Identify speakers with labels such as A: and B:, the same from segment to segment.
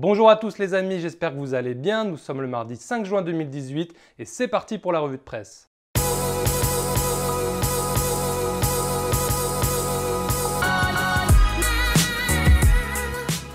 A: Bonjour à tous les amis, j'espère que vous allez bien. Nous sommes le mardi 5 juin 2018 et c'est parti pour la revue de presse.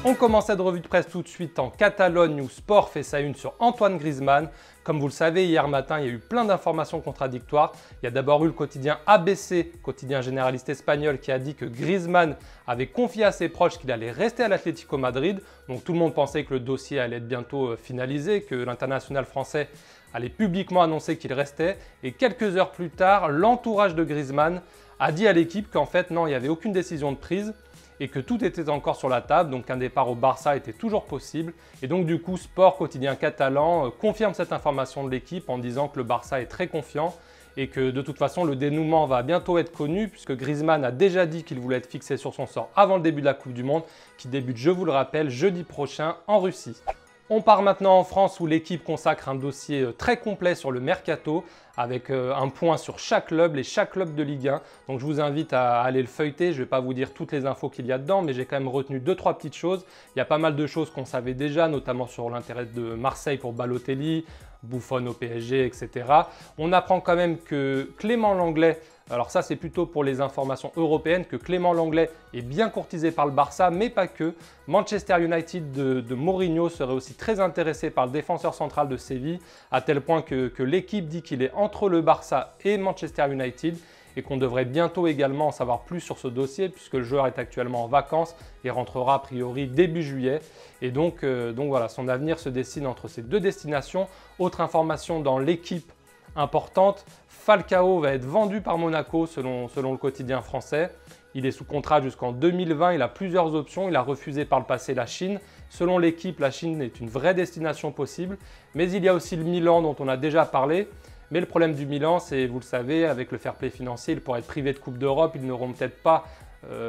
A: On commence cette revue de presse tout de suite en Catalogne où Sport fait sa une sur Antoine Griezmann. Comme vous le savez, hier matin, il y a eu plein d'informations contradictoires. Il y a d'abord eu le quotidien ABC, quotidien généraliste espagnol, qui a dit que Griezmann avait confié à ses proches qu'il allait rester à l'Atlético Madrid. Donc tout le monde pensait que le dossier allait être bientôt finalisé, que l'international français allait publiquement annoncer qu'il restait. Et quelques heures plus tard, l'entourage de Griezmann a dit à l'équipe qu'en fait, non, il n'y avait aucune décision de prise et que tout était encore sur la table, donc un départ au Barça était toujours possible. Et donc du coup, Sport, quotidien catalan, confirme cette information de l'équipe en disant que le Barça est très confiant et que de toute façon, le dénouement va bientôt être connu puisque Griezmann a déjà dit qu'il voulait être fixé sur son sort avant le début de la Coupe du Monde qui débute, je vous le rappelle, jeudi prochain en Russie. On part maintenant en France où l'équipe consacre un dossier très complet sur le mercato avec un point sur chaque club, chaque club de Ligue 1. Donc je vous invite à aller le feuilleter. Je ne vais pas vous dire toutes les infos qu'il y a dedans, mais j'ai quand même retenu 2-3 petites choses. Il y a pas mal de choses qu'on savait déjà, notamment sur l'intérêt de Marseille pour Balotelli, Buffon au PSG, etc. On apprend quand même que Clément Lenglet, alors ça c'est plutôt pour les informations européennes, que Clément Lenglet est bien courtisé par le Barça, mais pas que. Manchester United de Mourinho serait aussi très intéressé par le défenseur central de Séville, à tel point que l'équipe dit qu'il est entre le Barça et Manchester United et qu'on devrait bientôt également en savoir plus sur ce dossier puisque le joueur est actuellement en vacances et rentrera a priori début juillet. Et donc voilà, son avenir se dessine entre ces deux destinations. Autre information dans l'équipe importante, Falcao va être vendu par Monaco selon le quotidien français. Il est sous contrat jusqu'en 2020, il a plusieurs options, il a refusé par le passé la Chine. Selon l'équipe, la Chine est une vraie destination possible, mais il y a aussi le Milan dont on a déjà parlé. Mais le problème du Milan, c'est, vous le savez, avec le fair play financier, ils pourraient être privés de Coupe d'Europe, ils n'auront peut-être pas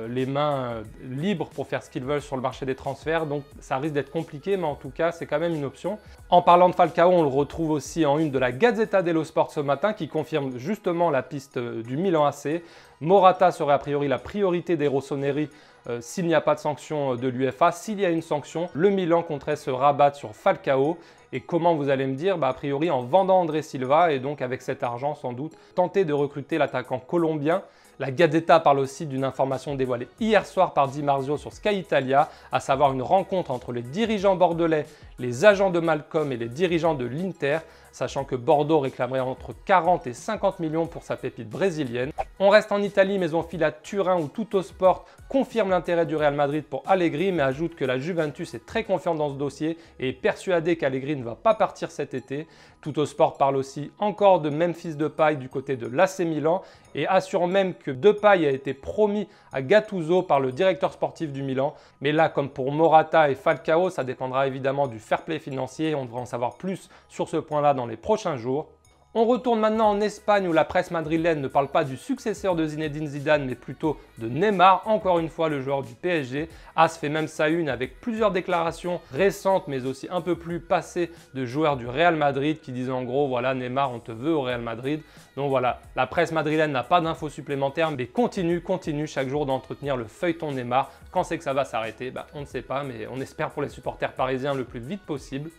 A: les mains libres pour faire ce qu'ils veulent sur le marché des transferts. Donc ça risque d'être compliqué, mais en tout cas, c'est quand même une option. En parlant de Falcao, on le retrouve aussi en une de la Gazzetta dello Sport ce matin qui confirme justement la piste du Milan AC. Morata serait a priori la priorité des rossoneri s'il n'y a pas de sanction de l'UEFA. S'il y a une sanction, le Milan compterait se rabattre sur Falcao. Et comment vous allez me dire? A priori en vendant André Silva et donc avec cet argent sans doute tenter de recruter l'attaquant colombien. La Gazzetta parle aussi d'une information dévoilée hier soir par Di Marzio sur Sky Italia, à savoir une rencontre entre les dirigeants bordelais, les agents de Malcolm et les dirigeants de l'Inter, sachant que Bordeaux réclamerait entre 40 et 50 millions pour sa pépite brésilienne. On reste en Italie, mais on file à Turin où Tuttosport confirme l'intérêt du Real Madrid pour Allegri, mais ajoute que la Juventus est très confiante dans ce dossier et est persuadée qu'Allegri ne va pas partir cet été. Tuttosport parle aussi encore de Memphis Depay du côté de l'AC Milan et assure même que Depay a été promis à Gattuso par le directeur sportif du Milan. Mais là, comme pour Morata et Falcao, ça dépendra évidemment du fair play financier. On devrait en savoir plus sur ce point-là dans les prochains jours. On retourne maintenant en Espagne où la presse madrilène ne parle pas du successeur de Zinedine Zidane mais plutôt de Neymar, encore une fois le joueur du PSG. AS fait même sa une avec plusieurs déclarations récentes mais aussi un peu plus passées de joueurs du Real Madrid qui disent en gros voilà Neymar on te veut au Real Madrid. Donc voilà, la presse madrilène n'a pas d'infos supplémentaires mais continue chaque jour d'entretenir le feuilleton Neymar. Quand c'est que ça va s'arrêter? On ne sait pas mais on espère pour les supporters parisiens le plus vite possible.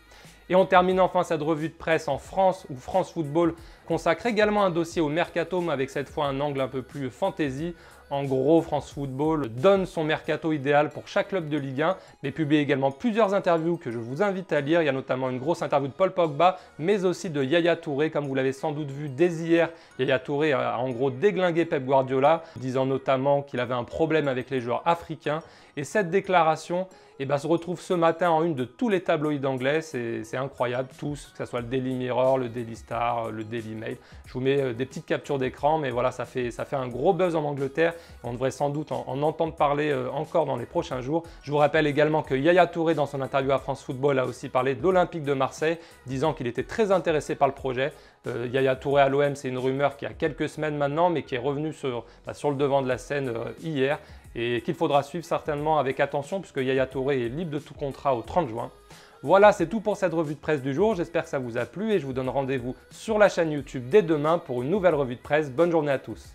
A: Et on termine enfin cette revue de presse en France où France Football consacre également un dossier au mercato mais avec cette fois un angle un peu plus fantasy. En gros, France Football donne son mercato idéal pour chaque club de Ligue 1 mais publie également plusieurs interviews que je vous invite à lire. Il y a notamment une grosse interview de Paul Pogba mais aussi de Yaya Touré. Comme vous l'avez sans doute vu dès hier, Yaya Touré a en gros déglingué Pep Guardiola, disant notamment qu'il avait un problème avec les joueurs africains. Et cette déclaration se retrouve ce matin en une de tous les tabloïds anglais. C'est incroyable, tous, que ce soit le Daily Mirror, le Daily Star, le Daily Mail. Je vous mets des petites captures d'écran, mais voilà, ça fait un gros buzz en Angleterre. On devrait sans doute en entendre parler encore dans les prochains jours. Je vous rappelle également que Yaya Touré, dans son interview à France Football, a aussi parlé de l'Olympique de Marseille, disant qu'il était très intéressé par le projet. Yaya Touré à l'OM, c'est une rumeur qui a quelques semaines maintenant, mais qui est revenue sur le devant de la scène hier. Et qu'il faudra suivre certainement avec attention puisque Yaya Touré est libre de tout contrat au 30 juin. Voilà, c'est tout pour cette revue de presse du jour. J'espère que ça vous a plu et je vous donne rendez-vous sur la chaîne YouTube dès demain pour une nouvelle revue de presse. Bonne journée à tous.